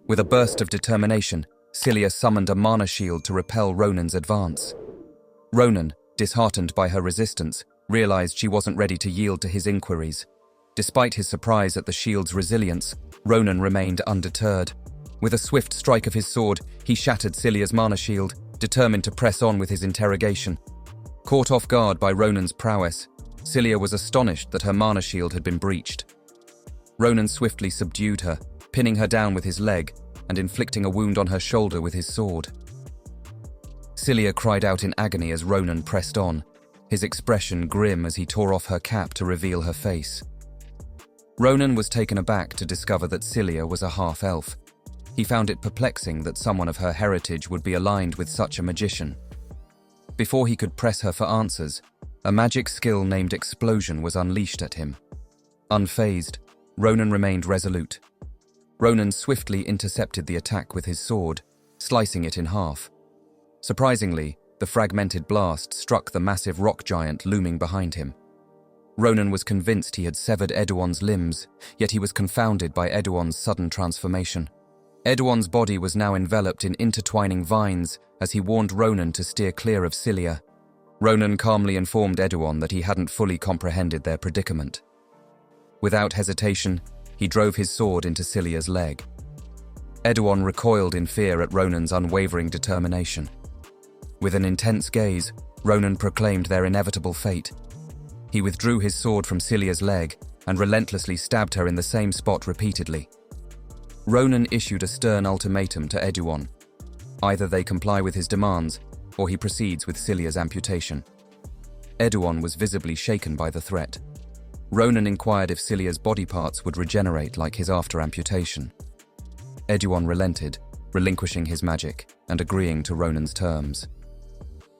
With a burst of determination, Celia summoned a mana shield to repel Ronan's advance. Ronan, disheartened by her resistance, realized she wasn't ready to yield to his inquiries. Despite his surprise at the shield's resilience, Ronan remained undeterred. With a swift strike of his sword, he shattered Celia's mana shield, determined to press on with his interrogation. Caught off guard by Ronan's prowess, Celia was astonished that her mana shield had been breached. Ronan swiftly subdued her, pinning her down with his leg and inflicting a wound on her shoulder with his sword. Celia cried out in agony as Ronan pressed on, his expression grim as he tore off her cap to reveal her face. Ronan was taken aback to discover that Celia was a half-elf. He found it perplexing that someone of her heritage would be aligned with such a magician. Before he could press her for answers, a magic skill named Explosion was unleashed at him. Unfazed, Ronan remained resolute. Ronan swiftly intercepted the attack with his sword, slicing it in half. Surprisingly, the fragmented blast struck the massive rock giant looming behind him. Ronan was convinced he had severed Edouard's limbs, yet he was confounded by Edouard's sudden transformation. Edouard's body was now enveloped in intertwining vines as he warned Ronan to steer clear of Celia. Ronan calmly informed Edouard that he hadn't fully comprehended their predicament. Without hesitation, he drove his sword into Celia's leg. Edouard recoiled in fear at Ronan's unwavering determination. With an intense gaze, Ronan proclaimed their inevitable fate. He withdrew his sword from Celia's leg and relentlessly stabbed her in the same spot repeatedly. Ronan issued a stern ultimatum to Edouard. Either they comply with his demands, or he proceeds with Celia's amputation. Edouard was visibly shaken by the threat. Ronan inquired if Celia's body parts would regenerate like his after amputation. Edouard relented, relinquishing his magic and agreeing to Ronan's terms.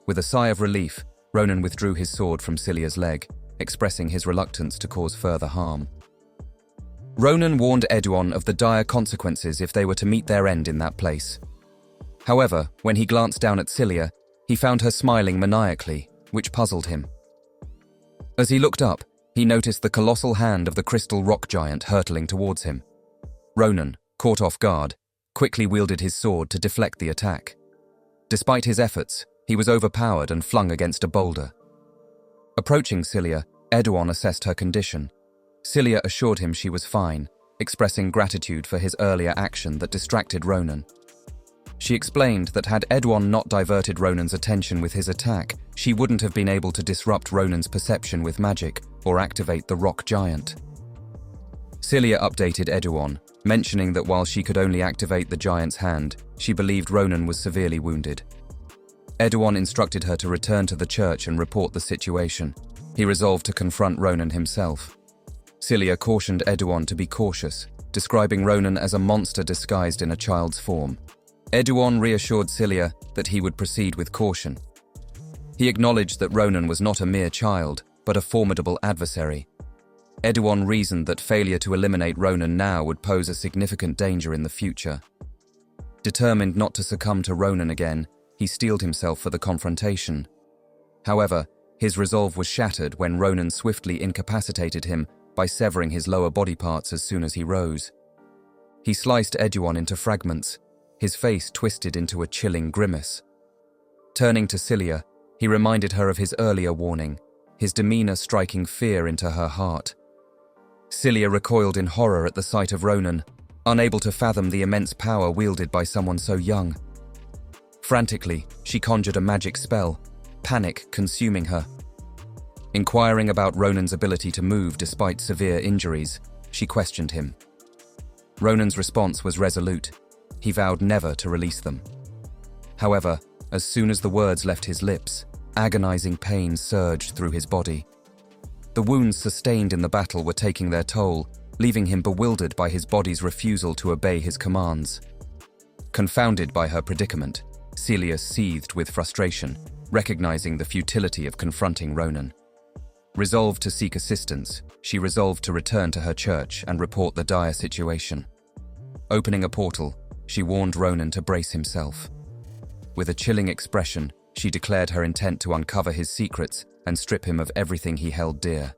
With a sigh of relief, Ronan withdrew his sword from Celia's leg, expressing his reluctance to cause further harm. Ronan warned Edouard of the dire consequences if they were to meet their end in that place. However, when he glanced down at Celia, he found her smiling maniacally, which puzzled him. As he looked up, he noticed the colossal hand of the crystal rock giant hurtling towards him. Ronan, caught off guard, quickly wielded his sword to deflect the attack. Despite his efforts, he was overpowered and flung against a boulder. Approaching Celia, Edouard assessed her condition. Celia assured him she was fine, expressing gratitude for his earlier action that distracted Ronan. She explained that had Edouard not diverted Ronan's attention with his attack, she wouldn't have been able to disrupt Ronan's perception with magic or activate the rock giant. Celia updated Edouard, mentioning that while she could only activate the giant's hand, she believed Ronan was severely wounded. Edouard instructed her to return to the church and report the situation. He resolved to confront Ronan himself. Celia cautioned Edouard to be cautious, describing Ronan as a monster disguised in a child's form. Edouard reassured Celia that he would proceed with caution. He acknowledged that Ronan was not a mere child, but a formidable adversary. Edouard reasoned that failure to eliminate Ronan now would pose a significant danger in the future. Determined not to succumb to Ronan again, he steeled himself for the confrontation. However, his resolve was shattered when Ronan swiftly incapacitated him by severing his lower body parts as soon as he rose. He sliced Edouard into fragments, his face twisted into a chilling grimace. Turning to Celia, he reminded her of his earlier warning, his demeanor striking fear into her heart. Celia recoiled in horror at the sight of Ronan, unable to fathom the immense power wielded by someone so young. Frantically, she conjured a magic spell, panic consuming her. Inquiring about Ronan's ability to move despite severe injuries, she questioned him. Ronan's response was resolute. He vowed never to release them. However, as soon as the words left his lips, agonizing pain surged through his body. The wounds sustained in the battle were taking their toll, leaving him bewildered by his body's refusal to obey his commands. Confounded by her predicament, Celia seethed with frustration, recognizing the futility of confronting Ronan. Resolved to seek assistance, she resolved to return to her church and report the dire situation. Opening a portal, she warned Ronan to brace himself. With a chilling expression, she declared her intent to uncover his secrets and strip him of everything he held dear.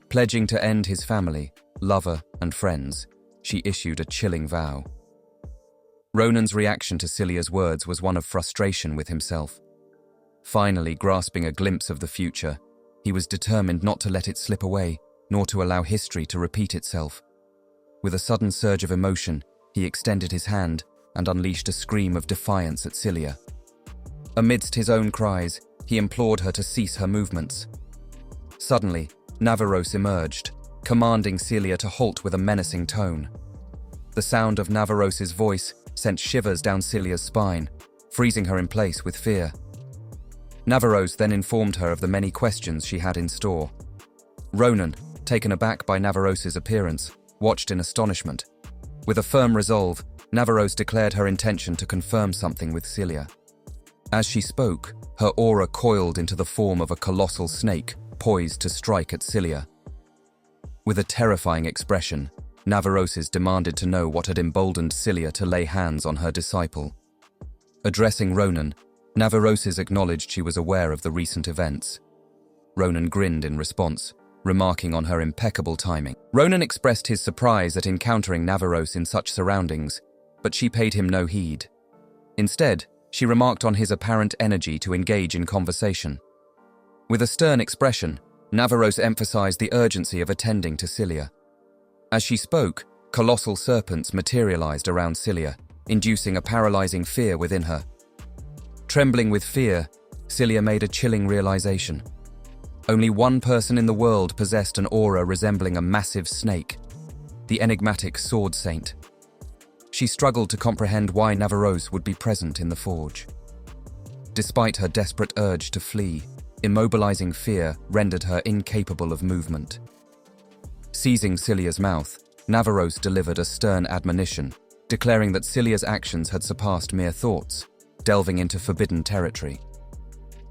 Pledging to end his family, lover, and friends, she issued a chilling vow. Ronan's reaction to Celia's words was one of frustration with himself. Finally grasping a glimpse of the future, he was determined not to let it slip away, nor to allow history to repeat itself. With a sudden surge of emotion, he extended his hand and unleashed a scream of defiance at Celia. Amidst his own cries, he implored her to cease her movements. Suddenly, Navaros emerged, commanding Celia to halt with a menacing tone. The sound of Navaros's voice sent shivers down Celia's spine, freezing her in place with fear. Navaros then informed her of the many questions she had in store. Ronan, taken aback by Navaros's appearance, watched in astonishment. With a firm resolve, Navaros declared her intention to confirm something with Celia. As she spoke, her aura coiled into the form of a colossal snake, poised to strike at Celia. With a terrifying expression, Navaros demanded to know what had emboldened Celia to lay hands on her disciple. Addressing Ronan, Navaros acknowledged she was aware of the recent events. Ronan grinned in response, remarking on her impeccable timing. Ronan expressed his surprise at encountering Navaros in such surroundings, but she paid him no heed. Instead, she remarked on his apparent energy to engage in conversation. With a stern expression, Navaros emphasized the urgency of attending to Celia. As she spoke, colossal serpents materialized around Celia, inducing a paralyzing fear within her. Trembling with fear, Celia made a chilling realization. Only one person in the world possessed an aura resembling a massive snake, the enigmatic Sword Saint. She struggled to comprehend why Navaros would be present in the forge. Despite her desperate urge to flee, immobilizing fear rendered her incapable of movement. Seizing Celia's mouth, Navaros delivered a stern admonition, declaring that Celia's actions had surpassed mere thoughts, delving into forbidden territory.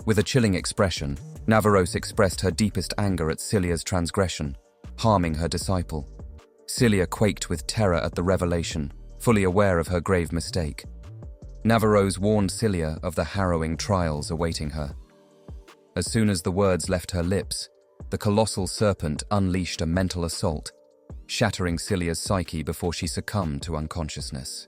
With a chilling expression, Navaros expressed her deepest anger at Celia's transgression, harming her disciple. Celia quaked with terror at the revelation, fully aware of her grave mistake. Navaros warned Celia of the harrowing trials awaiting her. As soon as the words left her lips, the colossal serpent unleashed a mental assault, shattering Celia's psyche before she succumbed to unconsciousness.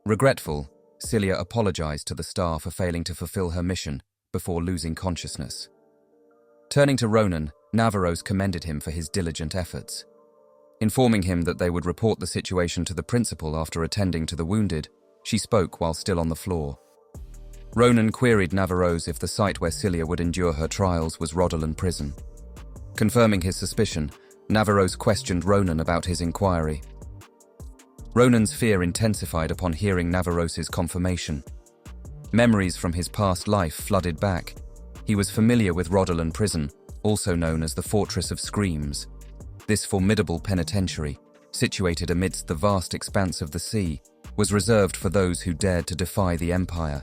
Regretful, Celia apologized to the star for failing to fulfill her mission before losing consciousness. Turning to Ronan, Navaros commended him for his diligent efforts. Informing him that they would report the situation to the principal after attending to the wounded, she spoke while still on the floor. Ronan queried Navaros if the site where Celia would endure her trials was Rodolan Prison. Confirming his suspicion, Navaros questioned Ronan about his inquiry. Ronan's fear intensified upon hearing Navaros's confirmation. Memories from his past life flooded back. He was familiar with Rodolan Prison, also known as the Fortress of Screams. This formidable penitentiary, situated amidst the vast expanse of the sea, was reserved for those who dared to defy the Empire.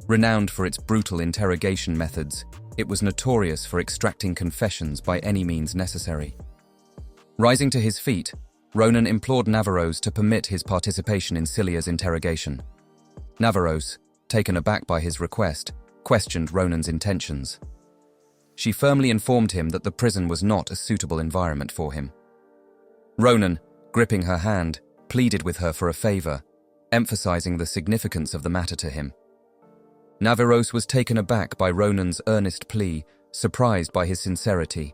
Renowned for its brutal interrogation methods, it was notorious for extracting confessions by any means necessary. Rising to his feet, Ronan implored Navaros to permit his participation in Celia's interrogation. Navaros, taken aback by his request, questioned Ronan's intentions. She firmly informed him that the prison was not a suitable environment for him. Ronan, gripping her hand, pleaded with her for a favor, emphasizing the significance of the matter to him. Navaros was taken aback by Ronan's earnest plea, surprised by his sincerity.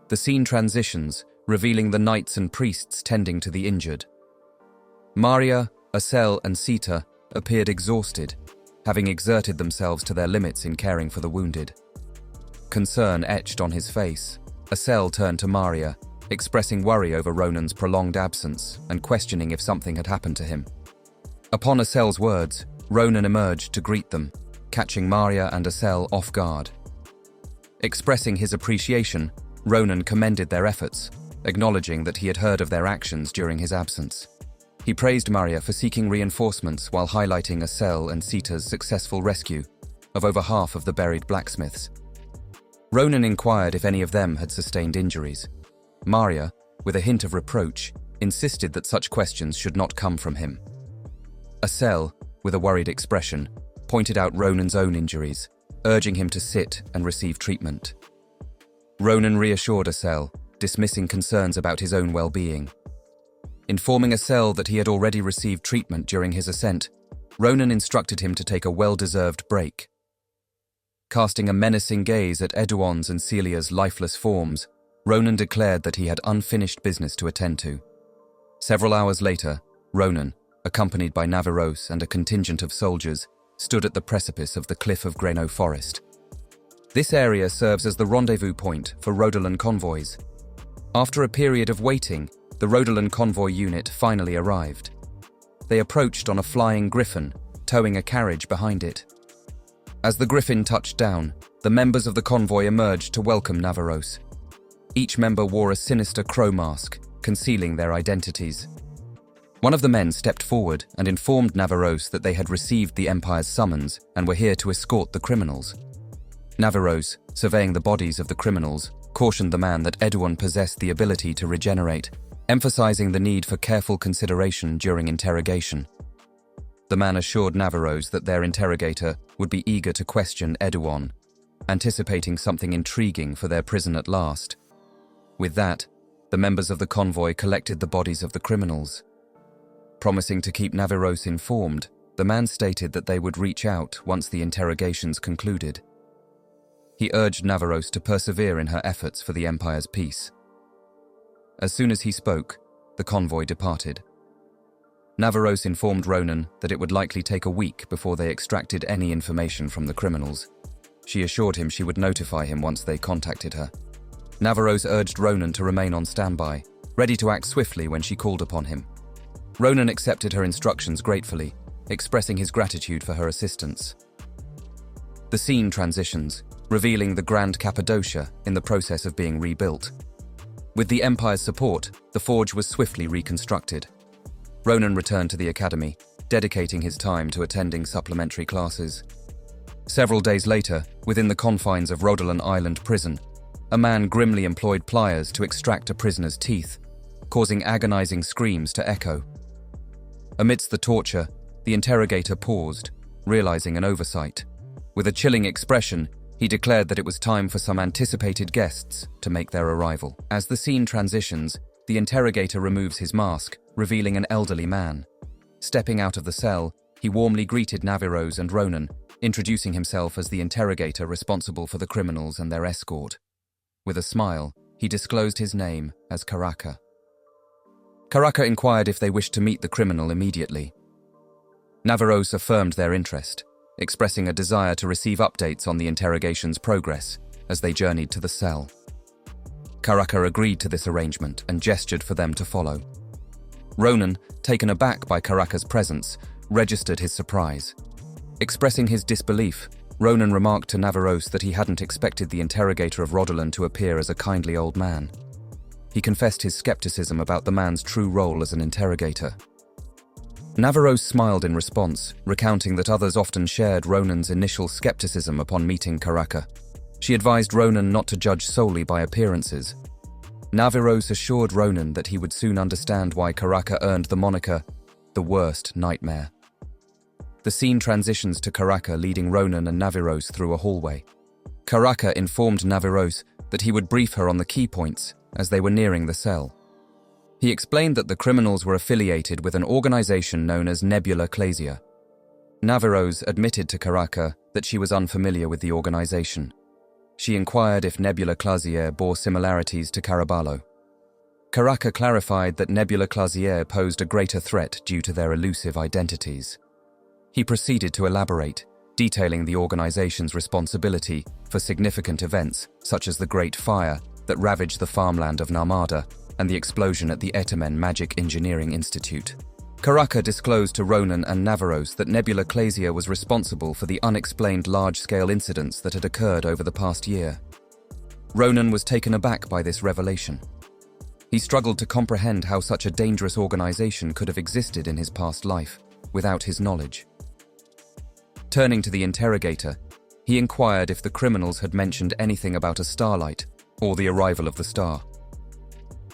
The scene transitions, revealing the knights and priests tending to the injured. Maria, Asel, and Sita appeared exhausted, having exerted themselves to their limits in caring for the wounded. Concern etched on his face, Asel turned to Maria, expressing worry over Ronan's prolonged absence and questioning if something had happened to him. Upon Asel's words, Ronan emerged to greet them, catching Maria and Asel off guard. Expressing his appreciation, Ronan commended their efforts, acknowledging that he had heard of their actions during his absence. He praised Maria for seeking reinforcements while highlighting Asel and Sita's successful rescue of over half of the buried blacksmiths. Ronan inquired if any of them had sustained injuries. Maria, with a hint of reproach, insisted that such questions should not come from him. Asel, with a worried expression, pointed out Ronan's own injuries, urging him to sit and receive treatment. Ronan reassured Asel, dismissing concerns about his own well-being. Informing a cell that he had already received treatment during his ascent, Ronan instructed him to take a well-deserved break. Casting a menacing gaze at Edouard's and Celia's lifeless forms, Ronan declared that he had unfinished business to attend to. Several hours later, Ronan, accompanied by Navaros and a contingent of soldiers, stood at the precipice of the Cliff of Greno Forest. This area serves as the rendezvous point for Rodolan convoys. After a period of waiting, the Rodolan convoy unit finally arrived. They approached on a flying griffin, towing a carriage behind it. As the griffin touched down, the members of the convoy emerged to welcome Navaros. Each member wore a sinister crow mask, concealing their identities. One of the men stepped forward and informed Navaros that they had received the Empire's summons and were here to escort the criminals. Navaros, surveying the bodies of the criminals, cautioned the man that Edouard possessed the ability to regenerate, emphasizing the need for careful consideration during interrogation. The man assured Navaros that their interrogator would be eager to question Edouard, anticipating something intriguing for their prison at last. With that, the members of the convoy collected the bodies of the criminals. Promising to keep Navaros informed, the man stated that they would reach out once the interrogations concluded. He urged Navaros to persevere in her efforts for the Empire's peace. As soon as he spoke, the convoy departed. Navaros informed Ronan that it would likely take a week before they extracted any information from the criminals. She assured him she would notify him once they contacted her. Navaros urged Ronan to remain on standby, ready to act swiftly when she called upon him. Ronan accepted her instructions gratefully, expressing his gratitude for her assistance. The scene transitions, revealing the Grand Cappadocia in the process of being rebuilt. With the Empire's support, the forge was swiftly reconstructed. Ronan returned to the academy, dedicating his time to attending supplementary classes. Several days later, within the confines of Rodolan Island prison, a man grimly employed pliers to extract a prisoner's teeth, causing agonizing screams to echo. Amidst the torture, the interrogator paused, realizing an oversight. With a chilling expression, he declared that it was time for some anticipated guests to make their arrival. As the scene transitions, the interrogator removes his mask, revealing an elderly man. Stepping out of the cell, he warmly greeted Navaros and Ronan, introducing himself as the interrogator responsible for the criminals and their escort. With a smile, he disclosed his name as Karaka. Karaka inquired if they wished to meet the criminal immediately. Navaros affirmed their interest, expressing a desire to receive updates on the interrogation's progress as they journeyed to the cell. Karaka agreed to this arrangement and gestured for them to follow. Ronan, taken aback by Karaka's presence, registered his surprise. Expressing his disbelief, Ronan remarked to Navaros that he hadn't expected the interrogator of Rodolan to appear as a kindly old man. He confessed his skepticism about the man's true role as an interrogator. Navaros smiled in response, recounting that others often shared Ronan's initial skepticism upon meeting Karaka. She advised Ronan not to judge solely by appearances. Navaros assured Ronan that he would soon understand why Karaka earned the moniker, the worst nightmare. The scene transitions to Karaka leading Ronan and Navaros through a hallway. Karaka informed Navaros that he would brief her on the key points as they were nearing the cell. He explained that the criminals were affiliated with an organization known as Nebula Clasia. Navaros admitted to Karaka that she was unfamiliar with the organization. She inquired if Nebula Clasier bore similarities to Caraballo. Karaka clarified that Nebula Clasier posed a greater threat due to their elusive identities. He proceeded to elaborate, detailing the organization's responsibility for significant events such as the Great Fire that ravaged the farmland of Narmada and the explosion at the Etemen Magic Engineering Institute. Karaka disclosed to Ronan and Navaros that Nebula Clasia was responsible for the unexplained large-scale incidents that had occurred over the past year. Ronan was taken aback by this revelation. He struggled to comprehend how such a dangerous organization could have existed in his past life, without his knowledge. Turning to the interrogator, he inquired if the criminals had mentioned anything about a starlight or the arrival of the star.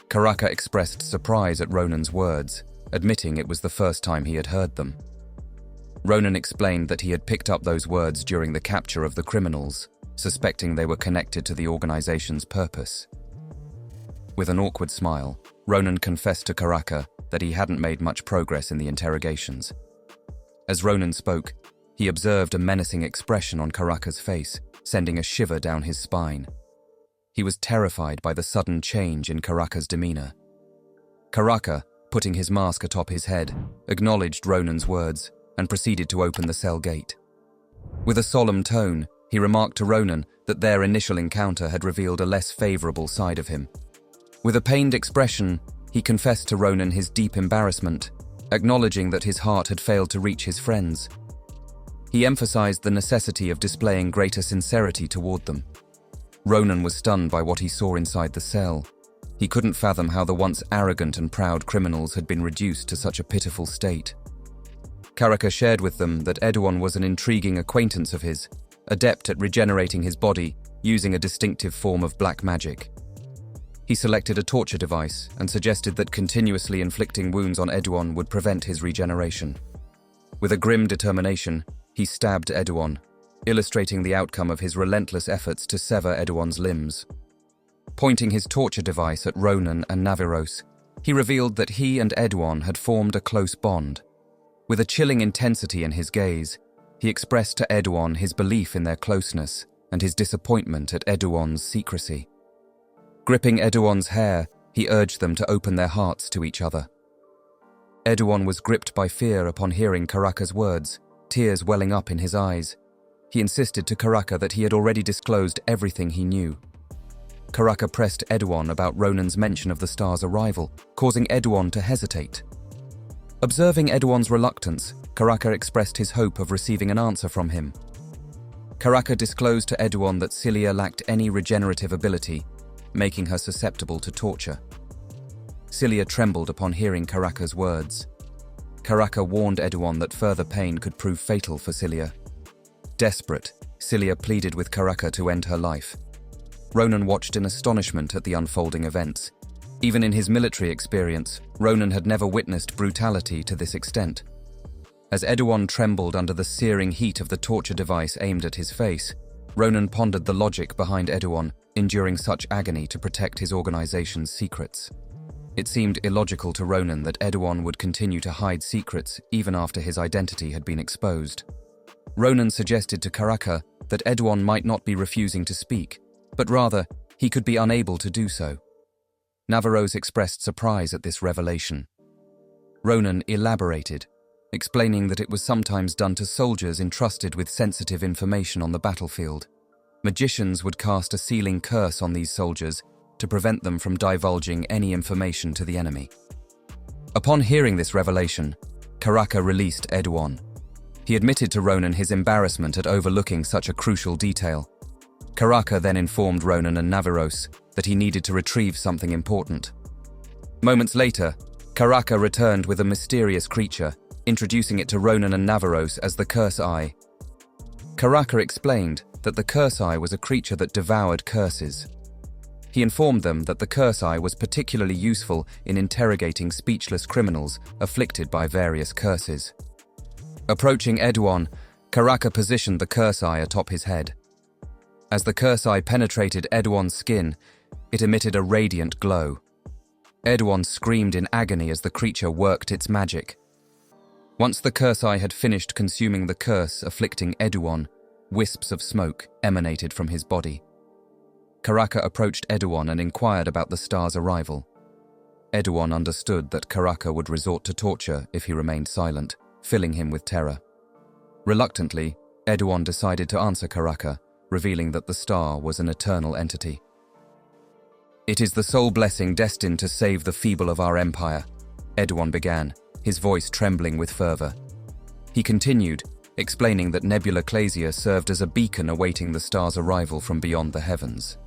Karaka expressed surprise at Ronan's words, admitting it was the first time he had heard them. Ronan explained that he had picked up those words during the capture of the criminals, suspecting they were connected to the organization's purpose. With an awkward smile, Ronan confessed to Karaka that he hadn't made much progress in the interrogations. As Ronan spoke, he observed a menacing expression on Karaka's face, sending a shiver down his spine. He was terrified by the sudden change in Karaka's demeanor. Karaka, putting his mask atop his head, acknowledged Ronan's words and proceeded to open the cell gate. With a solemn tone, he remarked to Ronan that their initial encounter had revealed a less favorable side of him. With a pained expression, he confessed to Ronan his deep embarrassment, acknowledging that his heart had failed to reach his friends. He emphasized the necessity of displaying greater sincerity toward them. Ronan was stunned by what he saw inside the cell. He couldn't fathom how the once arrogant and proud criminals had been reduced to such a pitiful state. Karaka shared with them that Edouan was an intriguing acquaintance of his, adept at regenerating his body using a distinctive form of black magic. He selected a torture device and suggested that continuously inflicting wounds on Edouan would prevent his regeneration. With a grim determination, he stabbed Edouan, illustrating the outcome of his relentless efforts to sever Edouan's limbs. Pointing his torture device at Ronan and Navaros, he revealed that he and Edouan had formed a close bond. With a chilling intensity in his gaze, he expressed to Edouan his belief in their closeness and his disappointment at Edouan's secrecy. Gripping Edouan's hair, he urged them to open their hearts to each other. Edouan was gripped by fear upon hearing Karaka's words, tears welling up in his eyes. He insisted to Karaka that he had already disclosed everything he knew. Karaka pressed Edouan about Ronan's mention of the star's arrival, causing Edouan to hesitate. Observing Edouan's reluctance, Karaka expressed his hope of receiving an answer from him. Karaka disclosed to Edouan that Cilia lacked any regenerative ability, making her susceptible to torture. Cilia trembled upon hearing Karaka's words. Karaka warned Edouan that further pain could prove fatal for Cilia. Desperate, Cilia pleaded with Karaka to end her life. Ronan watched in astonishment at the unfolding events. Even in his military experience, Ronan had never witnessed brutality to this extent. As Edouan trembled under the searing heat of the torture device aimed at his face, Ronan pondered the logic behind Edouan enduring such agony to protect his organization's secrets. It seemed illogical to Ronan that Edouan would continue to hide secrets even after his identity had been exposed. Ronan suggested to Karaka that Edouan might not be refusing to speak, but rather he could be unable to do so. Navaros expressed surprise at this revelation. Ronan elaborated, explaining that it was sometimes done to soldiers entrusted with sensitive information on the battlefield. Magicians would cast a sealing curse on these soldiers to prevent them from divulging any information to the enemy. Upon hearing this revelation, Karaka released Edouan. He admitted to Ronan his embarrassment at overlooking such a crucial detail. Karaka then informed Ronan and Navaros that he needed to retrieve something important. Moments later, Karaka returned with a mysterious creature, introducing it to Ronan and Navaros as the Curse Eye. Karaka explained that the Curse Eye was a creature that devoured curses. He informed them that the Curse Eye was particularly useful in interrogating speechless criminals afflicted by various curses. Approaching Edouan, Karaka positioned the Curse Eye atop his head. As the Curse Eye penetrated Edouan's skin, it emitted a radiant glow. Edouan screamed in agony as the creature worked its magic. Once the Curse Eye had finished consuming the curse afflicting Edouan, wisps of smoke emanated from his body. Karaka approached Edouan and inquired about the star's arrival. Edouan understood that Karaka would resort to torture if he remained silent, filling him with terror. Reluctantly, Edouan decided to answer Karaka, revealing that the star was an eternal entity. "It is the sole blessing destined to save the feeble of our empire," Edouan began, his voice trembling with fervor. He continued, explaining that Nebula Clasia served as a beacon awaiting the star's arrival from beyond the heavens.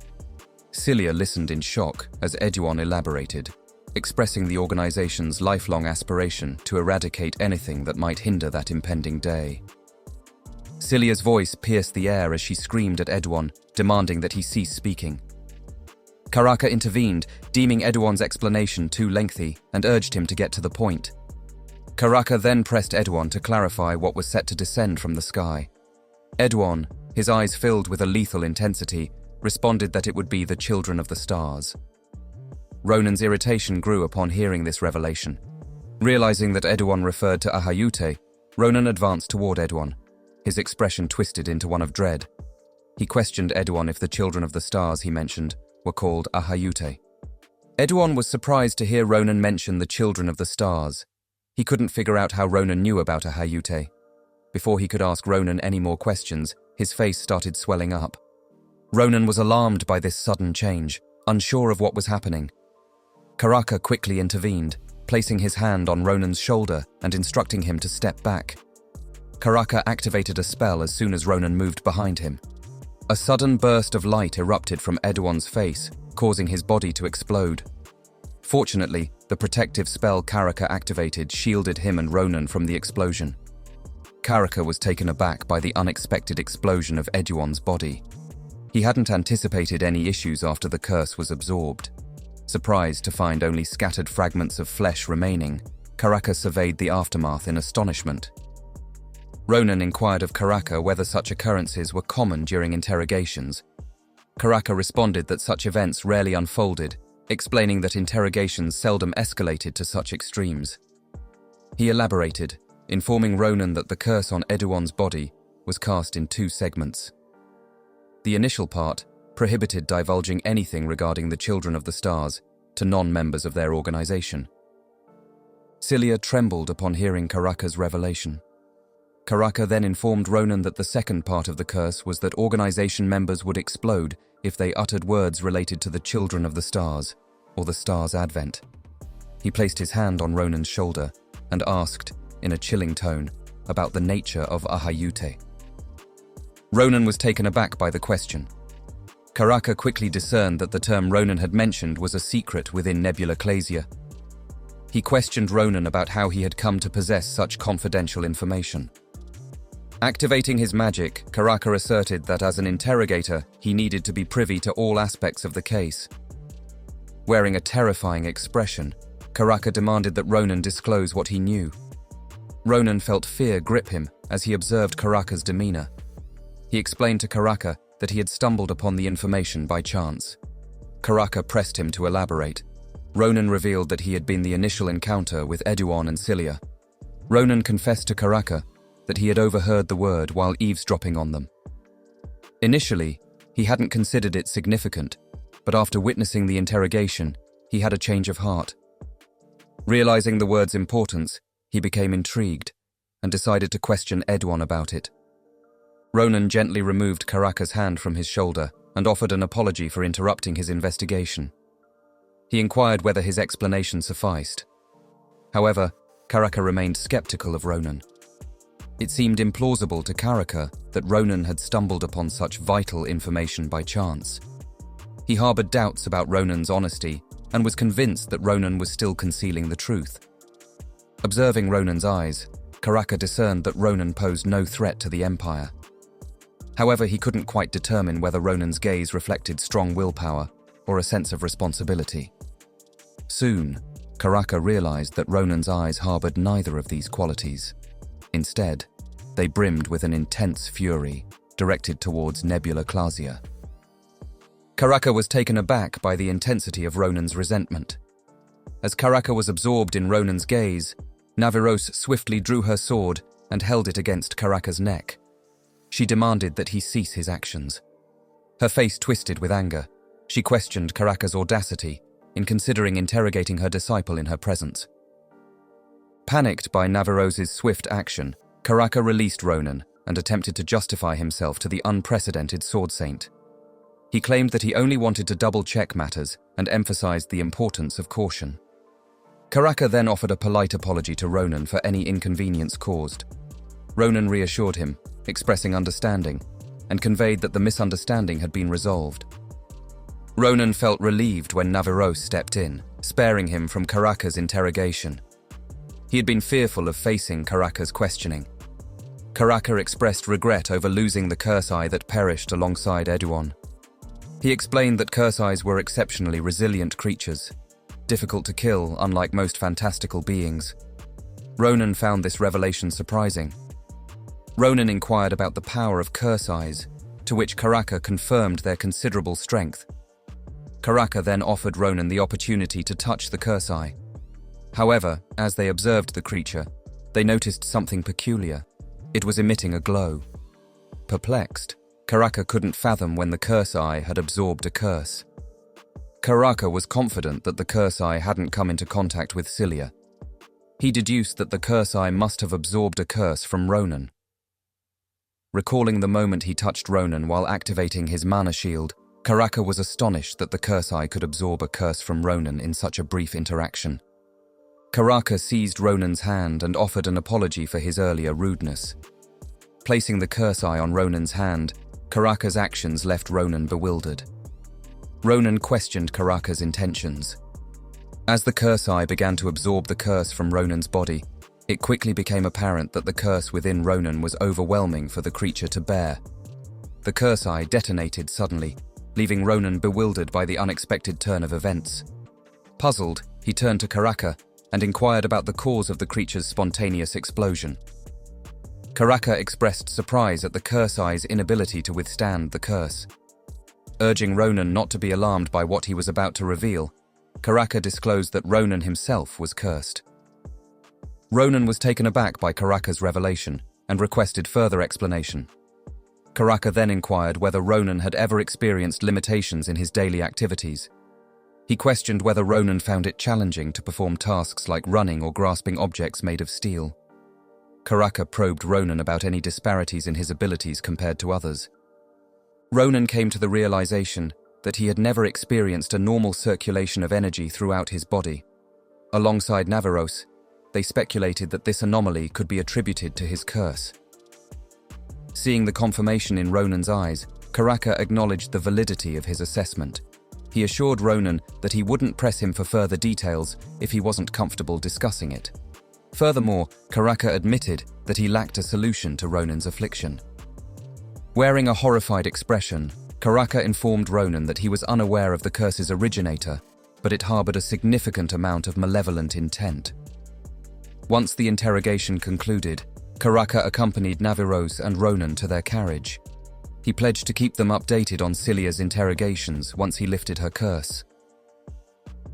Cilia listened in shock as Edouan elaborated, expressing the organization's lifelong aspiration to eradicate anything that might hinder that impending day. Cilia's voice pierced the air as she screamed at Edouan, demanding that he cease speaking. Karaka intervened, deeming Edouan's explanation too lengthy, and urged him to get to the point. Karaka then pressed Edouan to clarify what was set to descend from the sky. Edouan, his eyes filled with a lethal intensity, responded that it would be the children of the stars. Ronan's irritation grew upon hearing this revelation. Realizing that Edouan referred to Ahayute, Ronan advanced toward Edouan, his expression twisted into one of dread. He questioned Edouan if the children of the stars he mentioned were called Ahayute. Edouan was surprised to hear Ronan mention the children of the stars. He couldn't figure out how Ronan knew about Ahayute. Before he could ask Ronan any more questions, his face started swelling up. Ronan was alarmed by this sudden change, unsure of what was happening. Karaka quickly intervened, placing his hand on Ronan's shoulder and instructing him to step back. Karaka activated a spell as soon as Ronan moved behind him. A sudden burst of light erupted from Edouan's face, causing his body to explode. Fortunately, the protective spell Karaka activated shielded him and Ronan from the explosion. Karaka was taken aback by the unexpected explosion of Edouan's body. He hadn't anticipated any issues after the curse was absorbed. Surprised to find only scattered fragments of flesh remaining, Karaka surveyed the aftermath in astonishment. Ronan inquired of Karaka whether such occurrences were common during interrogations. Karaka responded that such events rarely unfolded, explaining that interrogations seldom escalated to such extremes. He elaborated, informing Ronan that the curse on Edouan's body was cast in 2 segments. The initial part prohibited divulging anything regarding the children of the stars to non-members of their organization. Cilia trembled upon hearing Karaka's revelation. Karaka then informed Ronan that the second part of the curse was that organization members would explode if they uttered words related to the children of the stars, or the stars' advent. He placed his hand on Ronan's shoulder and asked, in a chilling tone, about the nature of Ahayute. Ronan was taken aback by the question. Karaka quickly discerned that the term Ronan had mentioned was a secret within Nebula Clasia. He questioned Ronan about how he had come to possess such confidential information. Activating his magic, Karaka asserted that as an interrogator, he needed to be privy to all aspects of the case. Wearing a terrifying expression, Karaka demanded that Ronan disclose what he knew. Ronan felt fear grip him as he observed Karaka's demeanor. He explained to Karaka that he had stumbled upon the information by chance. Karaka pressed him to elaborate. Ronan revealed that he had been the initial encounter with Edouan and Cilia. Ronan confessed to Karaka that he had overheard the word while eavesdropping on them. Initially, he hadn't considered it significant, but after witnessing the interrogation, he had a change of heart. Realizing the word's importance, he became intrigued and decided to question Edouan about it. Ronan gently removed Karaka's hand from his shoulder and offered an apology for interrupting his investigation. He inquired whether his explanation sufficed. However, Karaka remained skeptical of Ronan. It seemed implausible to Karaka that Ronan had stumbled upon such vital information by chance. He harbored doubts about Ronan's honesty and was convinced that Ronan was still concealing the truth. Observing Ronan's eyes, Karaka discerned that Ronan posed no threat to the Empire. However, he couldn't quite determine whether Ronan's gaze reflected strong willpower or a sense of responsibility. Soon, Karaka realized that Ronan's eyes harbored neither of these qualities. Instead, they brimmed with an intense fury, directed towards Nebula Clasia. Karaka was taken aback by the intensity of Ronan's resentment. As Karaka was absorbed in Ronan's gaze, Navaros swiftly drew her sword and held it against Karaka's neck. She demanded that he cease his actions. Her face twisted with anger. She questioned Karaka's audacity in considering interrogating her disciple in her presence. Panicked by Navaros's swift action, Karaka released Ronan and attempted to justify himself to the unprecedented sword saint. He claimed that he only wanted to double-check matters and emphasized the importance of caution. Karaka then offered a polite apology to Ronan for any inconvenience caused. Ronan reassured him, expressing understanding, and conveyed that the misunderstanding had been resolved. Ronan felt relieved when Navaros stepped in, sparing him from Karaka's interrogation. He had been fearful of facing Karaka's questioning. Karaka expressed regret over losing the curse eye that perished alongside Edouan. He explained that curse eyes were exceptionally resilient creatures, difficult to kill unlike most fantastical beings. Ronan found this revelation surprising. Ronan inquired about the power of curse eyes, to which Karaka confirmed their considerable strength. Karaka then offered Ronan the opportunity to touch the curse eye. However, as they observed the creature, they noticed something peculiar. It was emitting a glow. Perplexed, Karaka couldn't fathom when the curse eye had absorbed a curse. Karaka was confident that the curse eye hadn't come into contact with Cilia. He deduced that the curse eye must have absorbed a curse from Ronan. Recalling the moment he touched Ronan while activating his mana shield, Karaka was astonished that the curse eye could absorb a curse from Ronan in such a brief interaction. Karaka seized Ronan's hand and offered an apology for his earlier rudeness. Placing the curse eye on Ronan's hand, Karaka's actions left Ronan bewildered. Ronan questioned Karaka's intentions. As the curse eye began to absorb the curse from Ronan's body, it quickly became apparent that the curse within Ronan was overwhelming for the creature to bear. The curse eye detonated suddenly, leaving Ronan bewildered by the unexpected turn of events. Puzzled, he turned to Karaka and inquired about the cause of the creature's spontaneous explosion. Karaka expressed surprise at the curse eye's inability to withstand the curse. Urging Ronan not to be alarmed by what he was about to reveal, Karaka disclosed that Ronan himself was cursed. Ronan was taken aback by Karaka's revelation and requested further explanation. Karaka then inquired whether Ronan had ever experienced limitations in his daily activities. He questioned whether Ronan found it challenging to perform tasks like running or grasping objects made of steel. Karaka probed Ronan about any disparities in his abilities compared to others. Ronan came to the realization that he had never experienced a normal circulation of energy throughout his body. Alongside Navaros, they speculated that this anomaly could be attributed to his curse. Seeing the confirmation in Ronan's eyes, Karaka acknowledged the validity of his assessment. He assured Ronan that he wouldn't press him for further details if he wasn't comfortable discussing it. Furthermore, Karaka admitted that he lacked a solution to Ronan's affliction. Wearing a horrified expression, Karaka informed Ronan that he was unaware of the curse's originator, but it harbored a significant amount of malevolent intent. Once the interrogation concluded, Karaka accompanied Navaros and Ronan to their carriage. He pledged to keep them updated on Cilia's interrogations once he lifted her curse.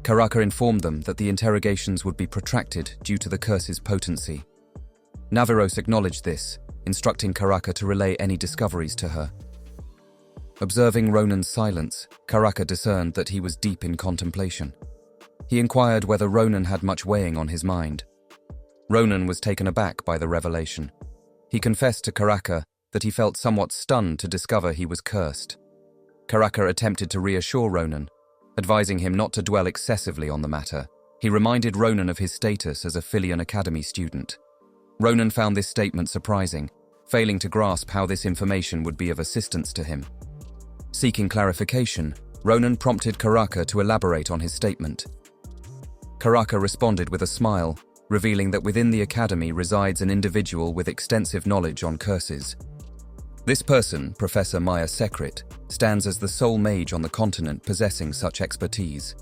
Karaka informed them that the interrogations would be protracted due to the curse's potency. Navaros acknowledged this, instructing Karaka to relay any discoveries to her. Observing Ronan's silence, Karaka discerned that he was deep in contemplation. He inquired whether Ronan had much weighing on his mind. Ronan was taken aback by the revelation. He confessed to Karaka that he felt somewhat stunned to discover he was cursed. Karaka attempted to reassure Ronan, advising him not to dwell excessively on the matter. He reminded Ronan of his status as a Filion Academy student. Ronan found this statement surprising, failing to grasp how this information would be of assistance to him. Seeking clarification, Ronan prompted Karaka to elaborate on his statement. Karaka responded with a smile, revealing that within the academy resides an individual with extensive knowledge on curses. This person, Professor Maya Sekrit, stands as the sole mage on the continent possessing such expertise.